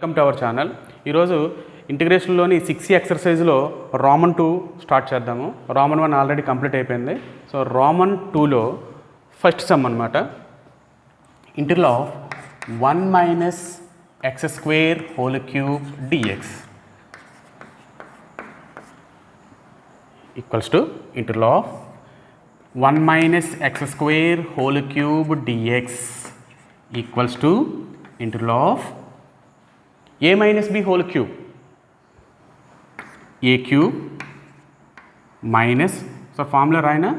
Welcome to our channel. ఈరోజు ఇంటిగ్రేషన్లోని 6 ఎక్సర్సైజ్లో రోమన్ 2 స్టార్ట్ చేద్దాము. రోమన్ 1 ఆల్రెడీ కంప్లీట్ అయిపోయింది. సో రోమన్ 2లో ఫస్ట్ సమ్ అనమాట. Integral of 1 minus x square whole cube d x equals to integral of 1 minus x square whole cube d x equals to integral of a minus b whole cube, a cube minus, so formula Raina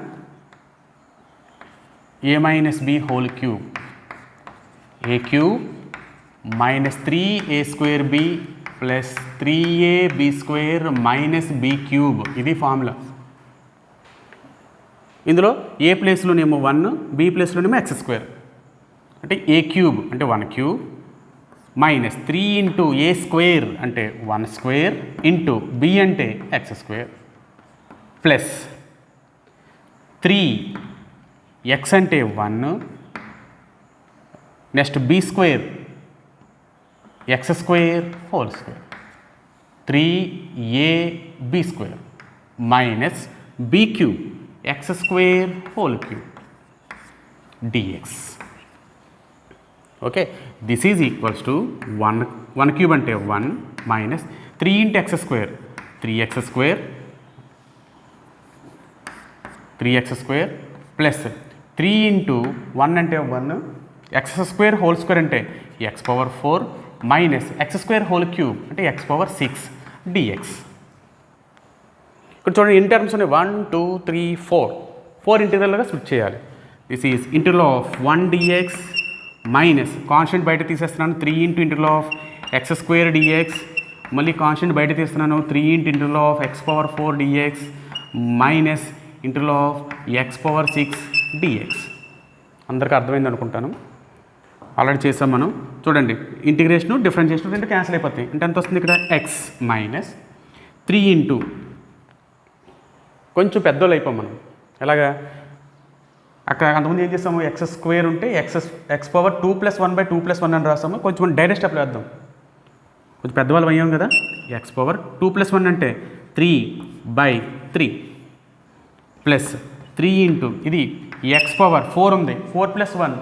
a minus b whole cube, a cube minus 3a square b plus 3ab square minus b cube ఇది formula. ఇందులో a ప్లేస్లోనేమో 1, b ప్లేస్లోనేమో x square, అంటే a cube అంటే 1 cube minus 3 into a square అంటే 1 square into b అంటే x square plus 3 x అంటే 1 next b square x square whole square 3ab square minus B cube x square whole cube d x. Okay, this is equals to 1 cube అంటే 1 minus 3 into x square 3x square plus 3 into 1 అంటే 1 x square whole square అంటే x power 4 minus x square whole cube అంటే x power 6 d x. ఇక్కడ చూడండి in terms ఉన్నాయి 1 2 3 4 ఇంటిగ్రల్గా split చేయాలి. This is integral of 1 d x minus constant బయట తీసేస్తున్నాను 3 into integral of x square d x, మళ్ళీ కాన్స్టెంట్ బయట తీస్తున్నాను 3 into integral of x power 4 d x minus integral of x power 6 dx. అందరికీ అర్థమైంది అనుకుంటాను, ఆల్రెడీ చేసాం మనం. చూడండి ఇంటిగ్రేషను డిఫరెన్షియేషన్ రెండు క్యాన్సిల్ అయిపోతాయి. అంటే ఎంత వస్తుంది ఇక్కడ ఎక్స్ మైనస్ 3 ఇంటూ కొంచెం పెద్దోళ్ళు అయిపోయాం మనం. ఎలాగా అక్కడ అంతకుముందు ఏం చేస్తాము, ఎక్స్ స్క్వేర్ ఉంటే ఎక్స్ పవర్ 2 + 1/2 + 1 అని రాస్తాము. కొంచెం మనం డైరెక్ట్ స్టెప్లో వేద్దాం, కొంచెం పెద్దవాళ్ళు అయ్యాం కదా. ఎక్స్ పవర్ 2 + 1 అంటే 3/3 ప్లస్ 3 ఇంటూ ఇది ఎక్స్ పవర్ 4 ఉంది 4 + 1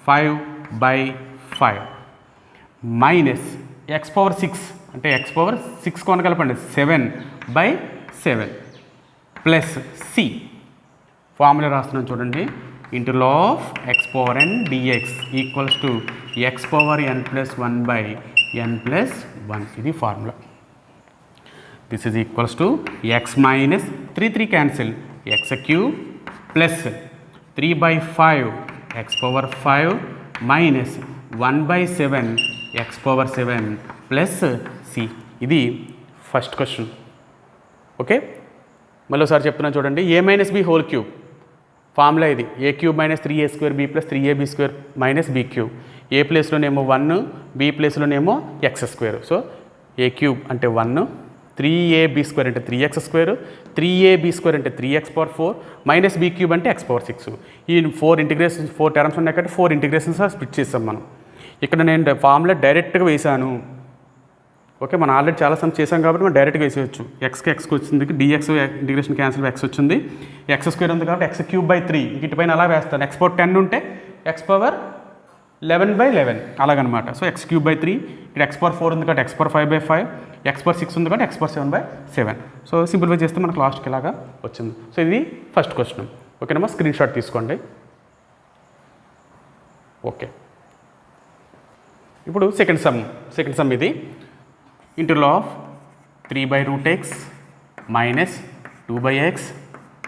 5/5 మైనస్ ఎక్స్ పవర్ 6 అంటే ఎక్స్ పవర్ 6 కొనగలపండి 7/7 ప్లస్ సి ఫార్ములా రాస్తున్నాను చూడండి. Integral of x power n dx equals to x power n+1/n+1 ఇది formula. This is equals to x minus 3 cancel x cube plus 3/5 x power 5 minus 1/7 x power 7 plus C. ఇది first question. Okay, మళ్ళీ ఒకసారి చెప్తున్నాను చూడండి. A minus B whole cube formula ఇది. A cube minus 3a² b plus 3ab² minus B cube. A ప్లేస్లోనేమో 1, B ప్లేస్లోనేమో x square. So A cube అంటే 1, 3ab² అంటే 3x², 3ab² అంటే 3x⁴ మైనస్ బి క్యూబ్ అంటే x⁴. ఈ 4 integrations 4 terms ఉన్నాయి కాబట్టి 4 ఇంటిగ్రేషన్స్ స్ప్లిట్ చేస్తాం మనం. ఇక్కడ నేను ఫార్ములా డైరెక్ట్గా వేసాను. ఓకే, మనం ఆల్రెడీ చాలా సమ్ చేసాం కాబట్టి మనం డైరెక్ట్గా వేసేయచ్చు. ఎక్స్కి వచ్చింది డిఎక్స్ ఇంటిగ్రేషన్ క్యాన్సిల్ ఎక్స్ వచ్చింది, ఎక్స్ స్క్వేర్ ఉంది కాబట్టి x³ 3 ఇటుపైన అలా వేస్తాను. ఎక్స్ పవర్ 10 ఉంటే ఎక్స్ పవర్ 11/11 అలాగనమాట. సో x³ 3 ఇక్కడ ఎక్స్ పవర్ 4 ఉంది కాబట్టి ఎక్స్ పవర్ 5/5, ఎక్స్ పవర్ 6 ఉంది కాబట్టి ఎక్స్ పవర్ 7/7. సో సింప్లిఫై చేస్తే మనకు లాస్ట్కి ఇలాగా వచ్చింది. సో ఇది ఫస్ట్ క్వశ్చన్. ఓకేనమ్మా, స్క్రీన్ షాట్ తీసుకోండి. ఓకే, ఇప్పుడు సెకండ్ సమ్ ఇది. Integral of 3/√x minus 2/x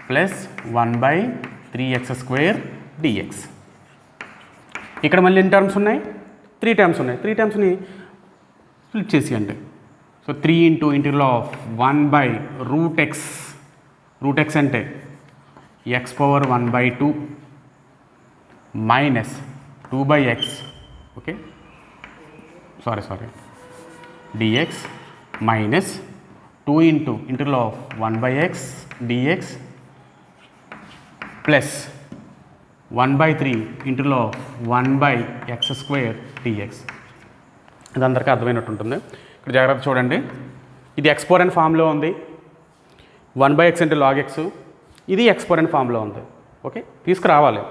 plus 1/3x² d x. ఇక్కడ మళ్ళీ ఎన్ని టర్మ్స్ ఉన్నాయి, 3 టర్మ్స్ ఉన్నాయి. 3 టర్మ్స్ని స్ప్లిట్ చేసి అంటే so 3 into integral of 1/√x √x అంటే x power 1/2 minus 2/x. Okay, sorry dx minus 2 into integral of 1/x dx plus 1/3 integral of 1/x² dx. ఇది అందరికీ అర్థమైనట్టు ఉంటుంది. ఇక్కడ జాగ్రత్త చూడండి, ఇది ఎక్స్పోరెంట్ ఫామ్లో ఉంది, 1/x అంటే log x, ఇది ఎక్స్పోరెంట్ ఫామ్లో ఉంది. ఓకే, తీసుకురావాలి.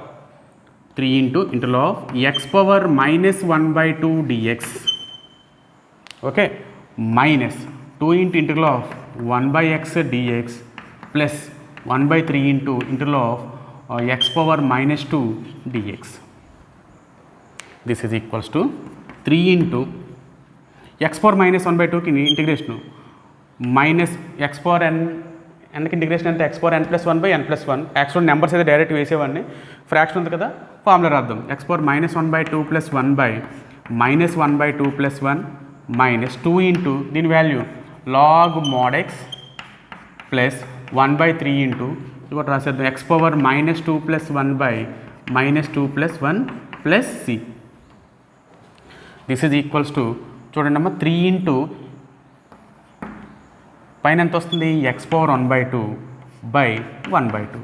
3 into log x power minus 1/2 dx, okay, minus 2 into integral of 1/x dx plus 1/3 into integral of x power minus 2 dx. This is equals to 3 into x power minus 1/2కి integration minus x power n, nకి integration అంటే x power n plus 1/n+1. Actual numbers అయితే direct వేసేవాడిని, fraction ఉంది కదా, formula రాద్దాం. x power minus 1/2 plus 1/-1/2 plus 1 minus 2 into దీని value log mod x plus 1/3 into ఇవ్వటి రాసేద్దాం x power minus 2 plus 1/-2 plus 1 plus c. This is equals to చూడండి అమ్మ, 3 into పైన ఎంత వస్తుంది, x power 1/2/1/2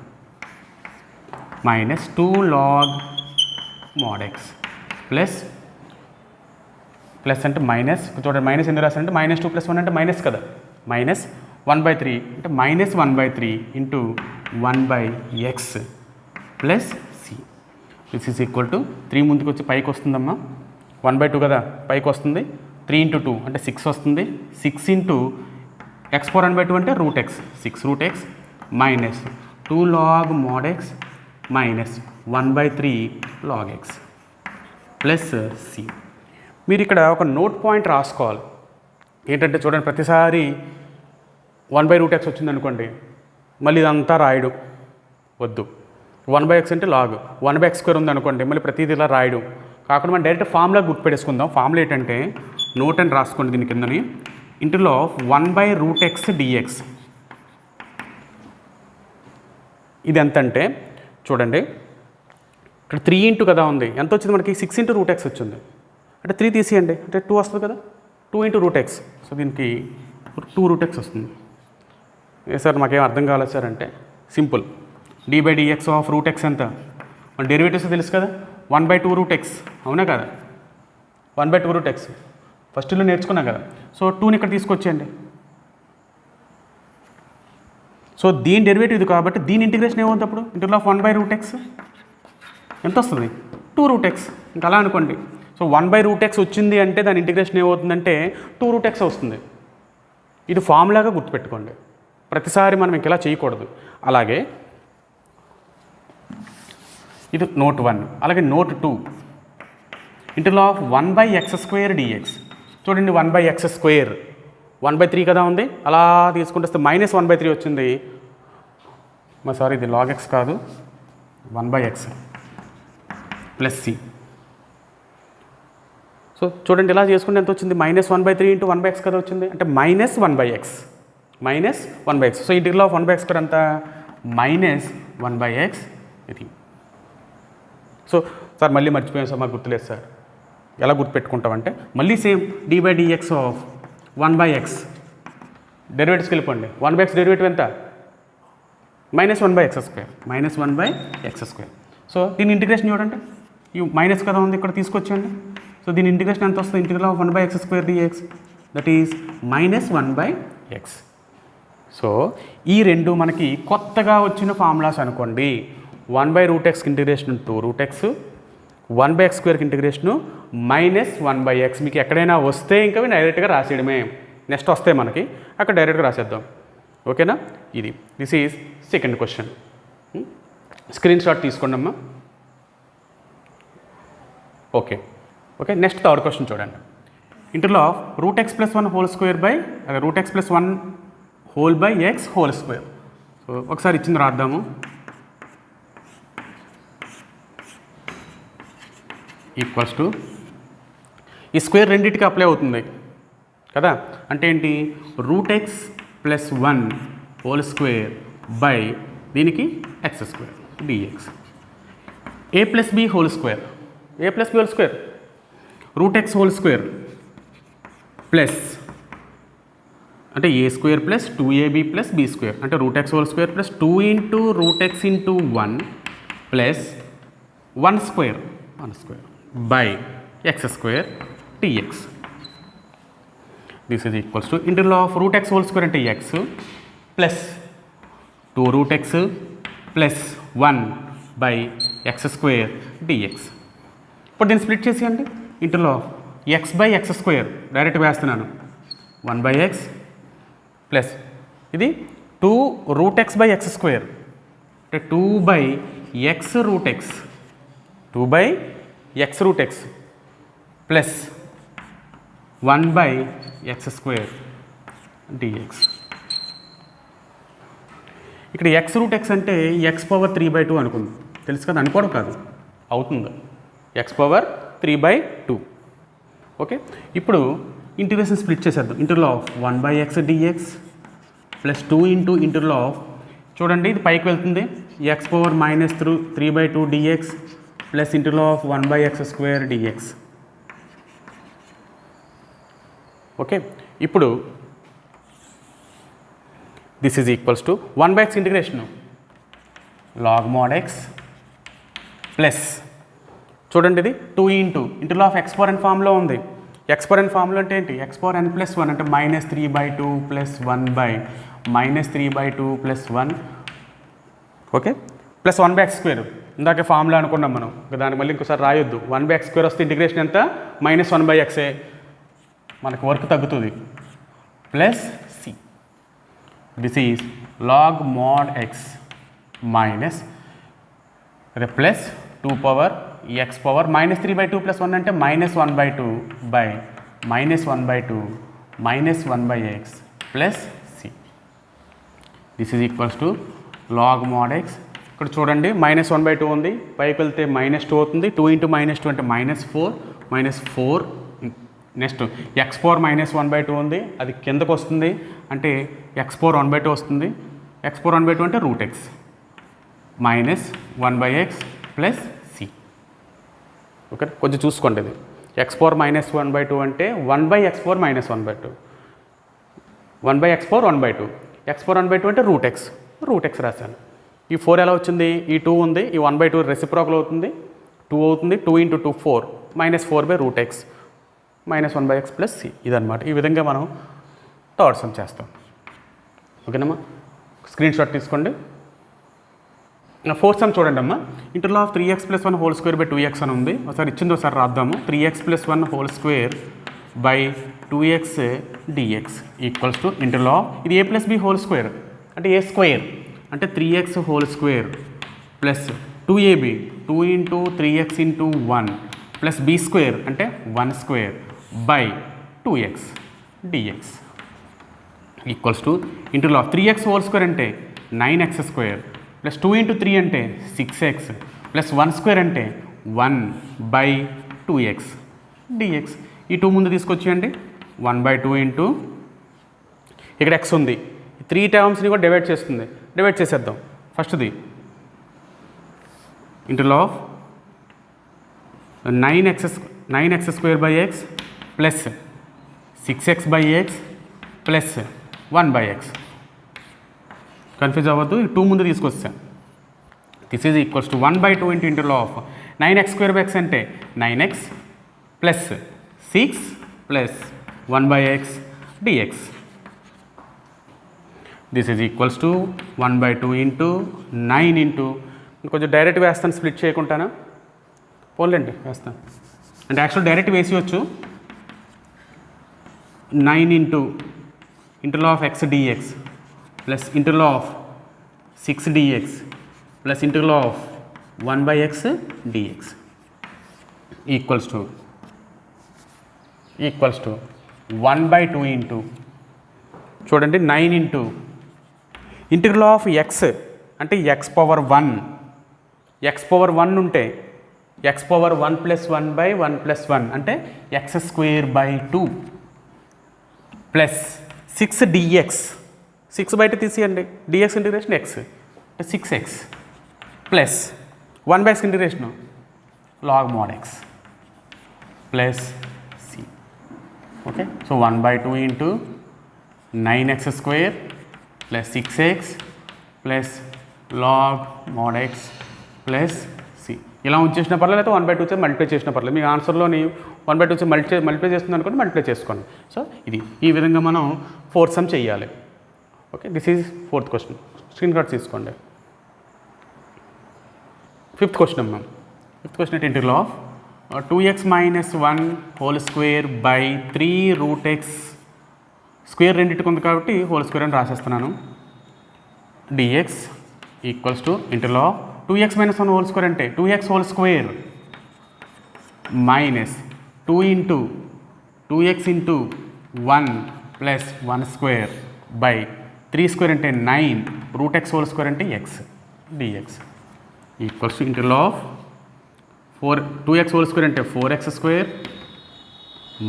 minus 2 log mod x plus plus అంటే minus, చూడండి minus ఎందుకు రాశారంటే -2 + 1 అంటే మైనస్ కదా, మైనస్ 1/3 అంటే minus 1/3 into 1/x plus c. This is equal to 3 ముందుకు వచ్చి పైకి వస్తుందమ్మా, 1/2 కదా పైకి వస్తుంది, 3 into 2 అంటే 6 వస్తుంది, 6 into x power 1/2 అంటే √x, 6√x minus 2 log mod x minus 1/3 log x plus c. మీరు ఇక్కడ ఒక నోట్ పాయింట్ రాసుకోవాలి. ఏంటంటే చూడండి, ప్రతిసారి 1/√x వచ్చిందనుకోండి, మళ్ళీ ఇదంతా రాయడు వద్దు. 1/x అంటే లాగ్, 1/x² ఉందనుకోండి, మళ్ళీ ప్రతిదీ ఇలా రాయడు. కాకుండా మనం డైరెక్ట్ ఫార్ములా గుర్తుపెట్టేసుకుందాం. ఫార్ములా ఏంటంటే నోట్ అని రాసుకోండి దీని కిందని, ఇంటర్లో 1/√x dx. ఇది ఎంత అంటే చూడండి, ఇక్కడ 3 into కదా ఉంది, ఎంత వచ్చింది మనకి, 6 into √x వచ్చింది. అంటే 3 తీసేయండి, అంటే 2 వస్తుంది కదా, 2 into √x. సో దీనికి 2√x వస్తుంది. ఏ సార్ మాకేం అర్థం కాలేదు సార్ అంటే సింపుల్, d/dx ఆఫ్ √x ఎంత, మన డెరివేటివ్స్ తెలుసు కదా, 1/2√x, అవునా కదా, 1/2√x ఫస్ట్లో నేర్చుకున్నాం కదా. సో 2ని ఇక్కడ తీసుకొచ్చేయండి. సో దీని డెరివేటివ్ ఇది కాబట్టి దీని ఇంటిగ్రేషన్ ఏమవుతుంది అప్పుడు, ఇంటిగ్రల్ ఆఫ్ 1/√x ఎంత వస్తుంది, 2√x. ఇంకా అలా అనుకోండి. సో 1/√x వచ్చింది అంటే దాని ఇంటిగ్రేషన్ ఏమవుతుందంటే 2√x వస్తుంది. ఇది ఫార్ములాగా గుర్తుపెట్టుకోండి, ప్రతిసారి మనం ఇంకెలా చేయకూడదు. అలాగే ఇది నోట్ 1. అలాగే note 2, integral of 1/x² dx. చూడండి 1/x², 1/3 కదా ఉంది, అలా తీసుకుంటే వస్తే మైనస్ 1/3 వచ్చింది. సారీ ఇది log x కాదు, 1/x ప్లస్ సి. సో చూడండి ఇలా చేసుకుంటే ఎంత వచ్చింది, -1/3 into 1/x కదా వచ్చింది, అంటే -1/x. So integral of 1/x² అంత -1/x ఇది. సో సార్ మళ్ళీ మర్చిపోయాం సార్, మాకు గుర్తులేదు సార్. ఎలా గుర్తుపెట్టుకుంటామంటే మళ్ళీ సేమ్ d/dx ఆఫ్ 1/x డెరివేటివ్స్కి వెళ్ళిపోండి. 1/x డెరివేటివ్ ఎంత, -1/x². సో దీని ఇంటిగ్రేషన్ చూడండి, ఈ మైనస్ కదా ఉంది ఇక్కడ తీసుకొచ్చండి. సో దీని ఇంటిగ్రేషన్ ఎంత వస్తుంది, integral of 1/x² dx, that is -1/x. So ఈ రెండు మనకి కొత్తగా వచ్చిన ఫార్ములాస్ అనుకోండి. 1/√x integration 2√x, 1/x² integration -1/x. మీకు ఎక్కడైనా వస్తే ఇంకా డైరెక్ట్గా రాసేయడమే, నెక్స్ట్ వస్తే మనకి అక్కడ డైరెక్ట్గా రాసేద్దాం. ఓకేనా, ఇది this is second question. Screen shot తీసుకోండి అమ్మా. ఓకే, నెక్స్ట్ థర్డ్ క్వశ్చన్ చూడండి. Integral of √x + 1 whole square by √x + 1 whole by x whole square. So ఒకసారి ఇచ్చింది రాద్దాము. ఈక్వల్స్ టు ఈ స్క్వేర్ రెండింటికి అప్లై అవుతుంది కదా, అంటే ఏంటి, √x + 1 హోల్ స్క్వేర్ బై దీనికి x² dx. a + b whole square, √x whole square plus అంటే a² + 2ab + b², అంటే √x whole square plus 2 into √x into 1 ప్లస్ 1² by x² dx. This is equals to integral of root x whole square అంటే x plus 2 root x plus 1 by x square dx. ఇప్పుడు దీన్ని split చేసేయండి. Integral of x by x square direct వేస్తున్నాను 1 by x plus ఇది 2 root x by x square అంటే 2 by x root x 2 by x root x plus 1 by x square d x. ఇక్కడ x root x అంటే x power 3/2 అనుకుంది. తెలుసు కదా, అనుకోవడం కాదు, అవుతుంది. X power 3/2. ఓకే, ఇప్పుడు ఇంటిగ్రేషన్ స్ప్లిట్ చేసేద్దాం. Integral of 1 by x d x plus 2 into integral of, చూడండి ఇది పైకి వెళ్తుంది, x power -3/2 d x plus integral of 1 by x square dx. Okay, ఇప్పుడు this is equals to 1 by x integration log mod x plus, చూడండి ఇది 2 into integral of x power n ఫామ్లో ఉంది. X power n ఫామ్లో అంటే ఏంటి, X power ఎన్ plus 1 అంటే -3/2 plus 1 by -3/2 plus 1. Okay, plus 1 by x square ఇందాక ఫామ్లో అనుకున్నాం మనం, దానికి మళ్ళీ ఇంకోసారి రాయొద్దు. 1 బై ఎక్స్ స్క్వేర్ వస్తే ఇంటిగ్రేషన్ ఎంత -1 బై ఎక్సే, మనకు వర్క్ తగ్గుతుంది. Plus c, this is log mod x minus plus 2 power x power -3/2 plus 1 అంటే -1/2 by -1/2 -1 by x plus c. This is equals to log mod x. ఇక్కడ చూడండి -1/2 ఉంది, పైకి వెళ్తే -2 అవుతుంది. 2 ఇంటూ -2 అంటే -4 నెక్స్ట్ ఎక్స్ పవర్ -1/2 ఉంది, అది కిందకు వస్తుంది అంటే ఎక్స్ పవర్ 1/2 వస్తుంది. ఎక్స్ పవర్ 1/2 అంటే root x -1 by x plus c. Okay, కొంచెం చూసుకోండి, ఇది ఎక్స్ పవర్ -1/2 అంటే 1 by x power -1/2, 1 by x power 1/2, x power 1/2 అంటే రూట్ ఎక్స్ రాశాను. ఈ 4 ఎలా వచ్చింది, ఈ 2 ఉంది, ఈ 1/2 రెసిప్రోకల్ అవుతుంది, 2 అవుతుంది. 2 into 2 4 -4 by root x -1 by x plus c. ఇదన్నమాట. ఈ విధంగా మనం థర్డ్ సమ్ చేస్తాం. ఓకేనమ్మా, స్క్రీన్ షాట్ తీసుకోండి. ఫోర్త్ సమ్ చూడండి అమ్మా. ఇంటర్లో of 3x + 1 whole square by 2x అని ఉంది. ఒకసారి ఇచ్చింది, ఒకసారి రాద్దాము. 3x + 1 whole square by 2x dx equals to ఇంటర్లో ఇది a + b హోల్ స్క్వేర్ అంటే a స్క్వేర్ అంటే 3x whole square plus 2ab 2 into 3x into 1 plus b square అంటే 1 square by 2x dx equals to integral of 3x whole square అంటే 9x square plus 2 into 3 అంటే 6x plus 1 square అంటే 1 by 2x dx. ఈ 2 ముందు తీసుకొచ్చేయండి. 1/2 into ఇక్కడ x ఉంది, 3 టర్మ్స్ని కూడా divide చేస్తుంది. డివైడ్ చేసేద్దాం. ఫస్ట్ది integral of 9x square by x plus 6x by x plus 1 by x. Confuse అవ్వద్దు, ఈ 2 ముందు తీసుకొస్తాను. This is equals to 1/2 into integral of 9x square by x అంటే 9x plus 6 plus 1 by x dx. This is equals to 1/2 into 9 into, కొంచెం direct వేస్తాను, split చేయకుండానా, పోలేండి వేస్తాను అంటే యాక్చువల్ డైరెక్ట్ వేసేయచ్చు. 9 into integral of x dx plus ఇంటర్లో of 6 dx plus ఇంటర్లో of 1 by x dx equals to 1/2 into, చూడండి 9 ఇంటూ ఇంటిగ్రల్ ఆఫ్ ఎక్స్ అంటే x పవర్ 1, x పవర్ 1 ఉంటే x power 1 plus 1 by 1 plus 1 అంటే x square by 2 plus 6 dx, 6 బయట తీసేయండి, dx integration x అంటే 6x plus 1 by x integration log mod x plus c. Okay, so 1/2 into 9x square plus 6x plus log mod x plus c. ఇలా ఉంచేసిన పర్లేదు, అయితే 1/2 multiply చేసిన పర్లేదు. మీ ఆన్సర్లోని 1/2 multiply చేస్తుంది అనుకోండి, మల్టిప్లై చేసుకోండి. సో ఇది ఈ విధంగా మనం 4th సమ్ చేయాలి. Okay, this is 4th question. Screen shot తీసుకోండి. 5th క్వశ్చన్ అమ్మా. 5th క్వశ్చన్ ఏంటి? Integral of 2x - 1 whole square by 3√x square రెండింటికి ఉంది కాబట్టి హోల్ స్క్వేర్ అని రాసేస్తున్నాను. dx equals to integral of 2x - 1 whole square అంటే 2x whole square minus 2 into 2x into 1 plus 1 square by 3 square అంటే 9 √x whole square అంటే x dx equals to integral of 2x whole square అంటే 4x square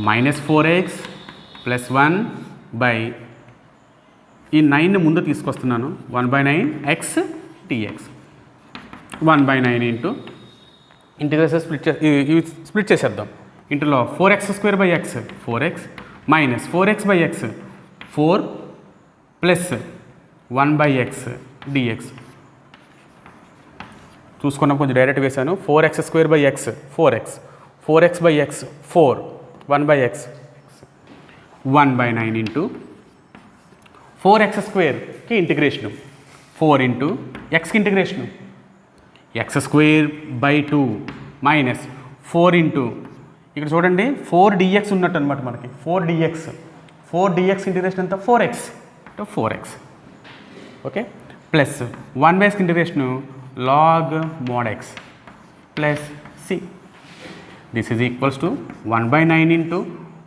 minus 4x plus 1 by ఈ 9ని ముందు తీసుకొస్తున్నాను 1/9 x dx 1/9 into integration split చేసేద్దాం. Integral 4x square by x 4x minus 4x by x 4 plus 1/x dx చూసుకున్నాం, కొంచెం direct వేసాను. 4x square by x 4x 4x by x 4 1/x 1/9 into 4x స్క్వేర్కి integration 4 into xకి integration x square by 2 minus 4 into ఇక్కడ చూడండి 4 dx ఉన్నట్టు అనమాట మనకి 4 dx ఇంటిగ్రేషన్ అంతా 4x 4x okay plus 1/x integration log mod x plus c this is equals to 1/9 into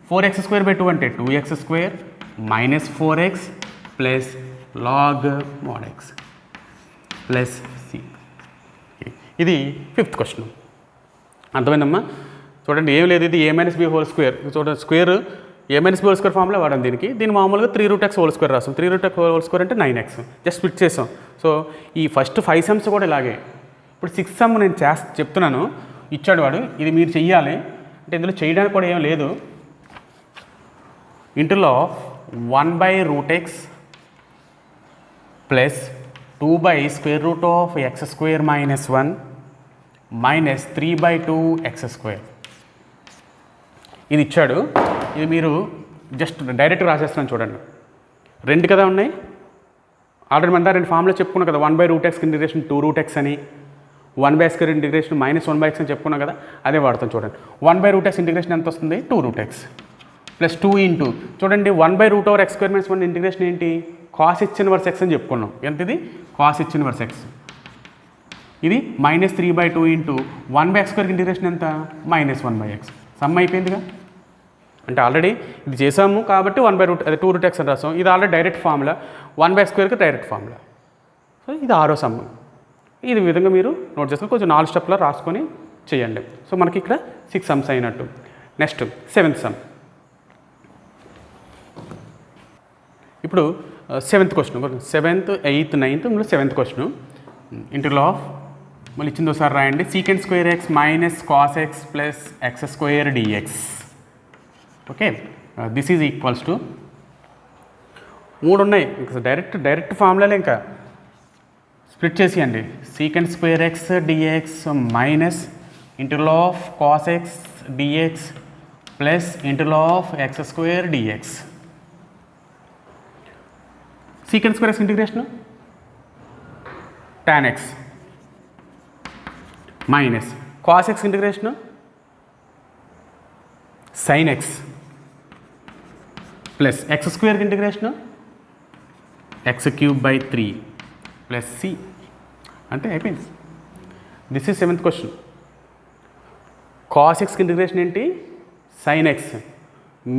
4x square by 2 అంటే 2x square minus 4x plus log mod x plus c. ఇది 5th question. అర్థమైందమ్మా? చూడండి, ఏం లేదు, ఇది a - b whole square. చూడండి, square a - b whole square ఫామ్లో వాడాం దీన్ని మామూలుగా 3√x హోల్ స్క్వేర్ రాస్తాం. 3√x హోల్ స్క్వేర్ అంటే 9x జస్ట్ స్ప్లిట్ చేసాం. సో ఈ ఫస్ట్ 5 సమ్స్ కూడా ఇలాగే. ఇప్పుడు 6th సమ్ నేను చెప్తున్నాను, ఇచ్చాడు వాడు, ఇది మీరు చెయ్యాలి. అంటే ఇందులో చేయడానికి కూడా ఏం లేదు. ఇంటర్లో 1/√x plus 2/√x² minus 1 minus 3/2x square ఇది ఇచ్చాడు. ఇది మీరు జస్ట్ డైరెక్ట్ రాసేస్తున్నాను. చూడండి, 2 కదా ఉన్నాయి. ఆల్రెడీ మన 2 ఫామ్లో చెప్పుకున్నాం కదా, 1/√x ఇంటిగ్రేషన్ 2√x అని, 1/x ఇంటిగ్రేషన్ మైనస్ 1/x అని చెప్పుకున్నాం కదా, అదే వాడతాం. చూడండి, 1/√x ఇంటిగ్రేషన్ ఎంత వస్తుంది? 2√x ప్లస్ 2 ఇంటూ చూడండి 1/√x² - 1 ఇంటిగ్రేషన్ ఏంటి? కాస్ h ఇన్వర్స్ x అని చెప్పుకున్నాం. ఎంత ఇది? Cos h inverse x. ఇది మైనస్ 3/2 ఇంటూ 1/x² ఇంటిగ్రేషన్ ఎంత? Minus 1/x. సమ్ అయిపోయిందిగా. అంటే ఆల్రెడీ ఇది చేసాము కాబట్టి 2√x అని రాసాం. ఇది already direct formula, 1/x² direct formula. So ఇది 6వ సమ్. ఇది విధంగా మీరు నోట్ చేసుకొని కొంచెం 4 స్టెప్లో రాసుకొని చేయండి. సో మనకి ఇక్కడ 6 సమ్స్ అయినట్టు. Next 7th some. ఇప్పుడు 7th question, 7th 8th 9th ఇందులో 7th క్వశ్చన్. ఇంటిగ్రల్ ఆఫ్ మళ్ళీ ఇచ్చింది ఒకసారి రాయండి. Secant square x minus cos x plus x square dx. Okay, this is equals to 3 ఉన్నాయి. ఇంకా డైరెక్ట్ ఫార్ములాలే, ఇంకా స్ప్లిట్ చేసేయండి. Secant square x dx minus integral of cos x dx plus integral of x square dx. Secant square x integration tan x minus cos x integration sin x plus x square integration x³/3 plus c అంటే అయిపోయింది. This is 7th question. Cos x integration ఏంటి? sin x.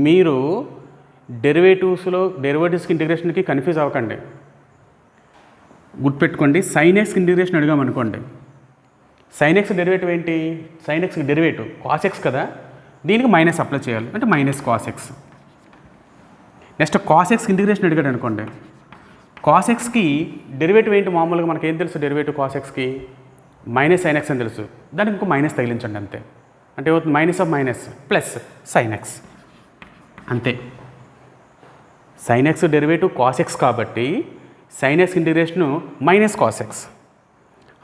మీరు డెరివేటివ్స్కి ఇంటిగ్రేషన్కి confuse అవ్వకండి. గుర్తుపెట్టుకోండి, sin x integration అడిగామనుకోండి, sin x derivative ఏంటి? sin x derivative cos x కదా, దీనికి మైనస్ అప్లై చేయాలి, అంటే minus cos x. Next cos x integration అడిగాడు అనుకోండి, cos xకి డెరివేటివ్ ఏంటి? మామూలుగా మనకి ఏం తెలుసు? డెరివేటివ్ cos xకి మైనస్ sin x అని తెలుసు, దానికి ఇంకో మైనస్ తగిలించండి అంతే. అంటే minus of minus plus sin x అంతే. sin x derivative cos x కాబట్టి sin x integration minus cos x.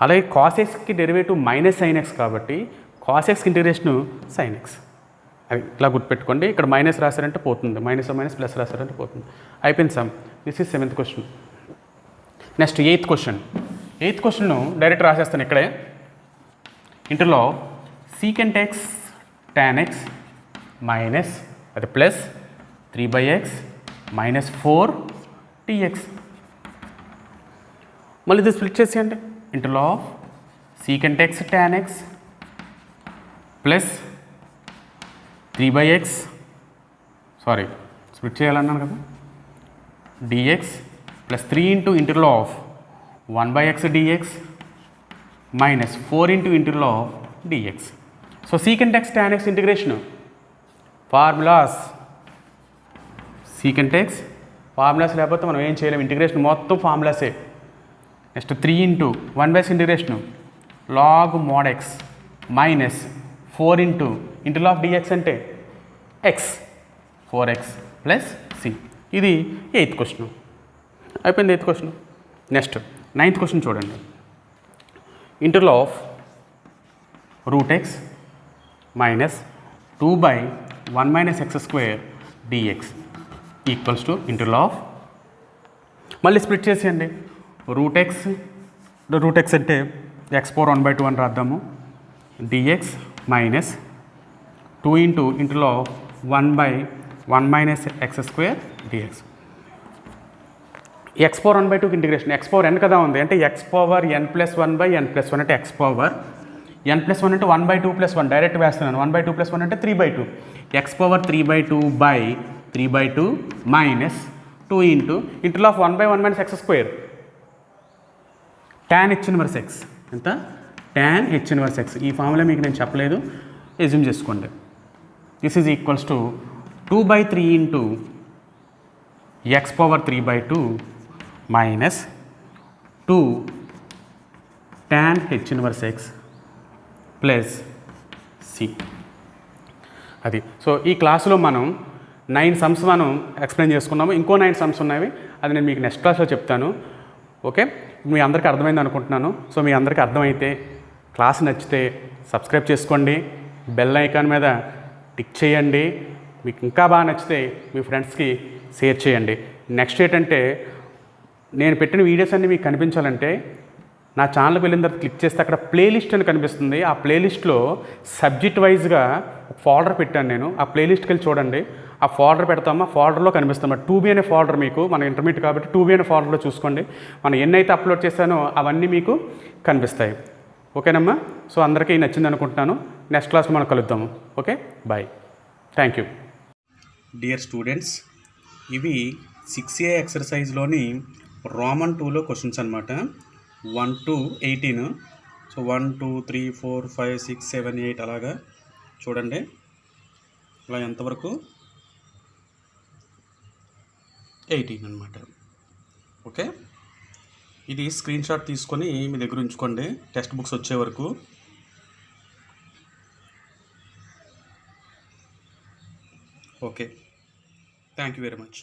అలాగే కాస్ ఎక్స్కి డెరివేటివ్ మైనస్ సైన్ ఎక్స్ కాబట్టి కాస్ ఎక్స్కి ఇంటిగ్రేషను సైన్ ఎక్స్. అది ఇట్లా గుర్తుపెట్టుకోండి. ఇక్కడ మైనస్ రాశారంటే పోతుంది, మైనస్ ప్లస్ రాశారంటే పోతుంది. అయిపోయింది sum. This is 7th question. Next 8th question. 8th క్వశ్చన్ను డైరెక్ట్ రాసేస్తాను ఇక్కడే. Integral secant x tan x minus అది ప్లస్ 3/x మైనస్ 4 dx. మళ్ళీ ఇది స్ప్లిట్ చేసేయండి. Integral of secant x tan x plus 3/x split చేయాలన్నాను కదా, dx plus 3 into integral of 1/x dx minus 4 into integral of dx. So secant x tan x integration formulas. Secant x formulas లేకపోతే మనం ఏం చేయలేము. Integration మొత్తం ఫార్ములాసే. Next 3 into 1/x integration log mod x minus 4 into integral of dx అంటే x 4x plus c. ఇది 8th question. అయిపోయింది 8th question. Next 9th question చూడండి. Integral of root x minus 2/1 minus x square dx equals to integral of, మళ్ళీ split చేసేయండి. Root x అంటే x power 1/2 అని రాద్దాము, dx minus 2 into integral 1/1 minus x square dx. x power 1/2కి integration x power n కదా ఉంది అంటే x power n+1/n+1 అంటే x పవర్ n+1 అంటే 1/2 + 1 డైరెక్ట్ వేస్తున్నాను. 1/2 + 1 అంటే 3/2. x power 3/2 minus 2 into integral of 1/1 minus x square tan h inverse x. ఎంత? tan h inverse x. ఈ ఫార్ములా మీకు నేను చెప్పలేదు, ఎజ్యూమ్ చేసుకోండి. This is equals to 2/3 into x power 3/2 minus 2 tan h inverse x plus c. అది. So ఈ క్లాసులో మనం 9 సమ్స్ మనం ఎక్స్ప్లెయిన్ చేసుకున్నాము. ఇంకో 9 సమ్స్ ఉన్నాయి, అది నేను మీకు నెక్స్ట్ క్లాస్లో చెప్తాను. ఓకే, మీ అందరికీ అర్థమైంది అనుకుంటున్నాను. సో మీ అందరికీ అర్థమైతే క్లాస్ నచ్చితే సబ్స్క్రైబ్ చేసుకోండి, బెల్ ఐకాన్ మీద టిక్ చేయండి. మీకు ఇంకా బాగా నచ్చితే మీ ఫ్రెండ్స్కి షేర్ చేయండి. నెక్స్ట్ ఏంటంటే నేను పెట్టిన వీడియోస్ అన్నీ మీకు కనిపించాలంటే నా ఛానల్కి వెళ్ళిన తర్వాత క్లిక్ చేస్తే అక్కడ ప్లేలిస్ట్ అని కనిపిస్తుంది. ఆ ప్లేలిస్ట్లో సబ్జెక్ట్ వైజ్గా ఫోల్డర్ పెట్టాను నేను. ఆ ప్లేలిస్ట్కి వెళ్ళి చూడండి. ఆ ఫోల్డర్ పెడతామా, ఫోల్డర్లో కనిపిస్తామా 2B అనే ఫోల్డర్. మీకు మన ఇంటర్మీడియట్ కాబట్టి 2B అనే ఫోల్డర్లో చూసుకోండి. మనం ఎన్నైతే అప్లోడ్ చేశానో అవన్నీ మీకు కనిపిస్తాయి. ఓకేనమ్మా? సో అందరికీ నచ్చింది అనుకుంటున్నాను. నెక్స్ట్ క్లాస్లో మనం కలుద్దాము. ఓకే, బాయ్, థ్యాంక్ యూ. డియర్ స్టూడెంట్స్, ఇవి 6A ఎక్సర్సైజ్లోని రోమన్ 2లో క్వశ్చన్స్ అనమాట. 1 to 18. సో 1 2 3 4 5 6 7 8 అలాగా చూడండి. ఇలా ఎంతవరకు 18 అనమాట. ఓకే, ఇది స్క్రీన్ షాట్ తీసుకొని మీ దగ్గర ఉంచుకోండి టెక్స్ట్ బుక్స్ వచ్చే వరకు. Okay, thank you very much.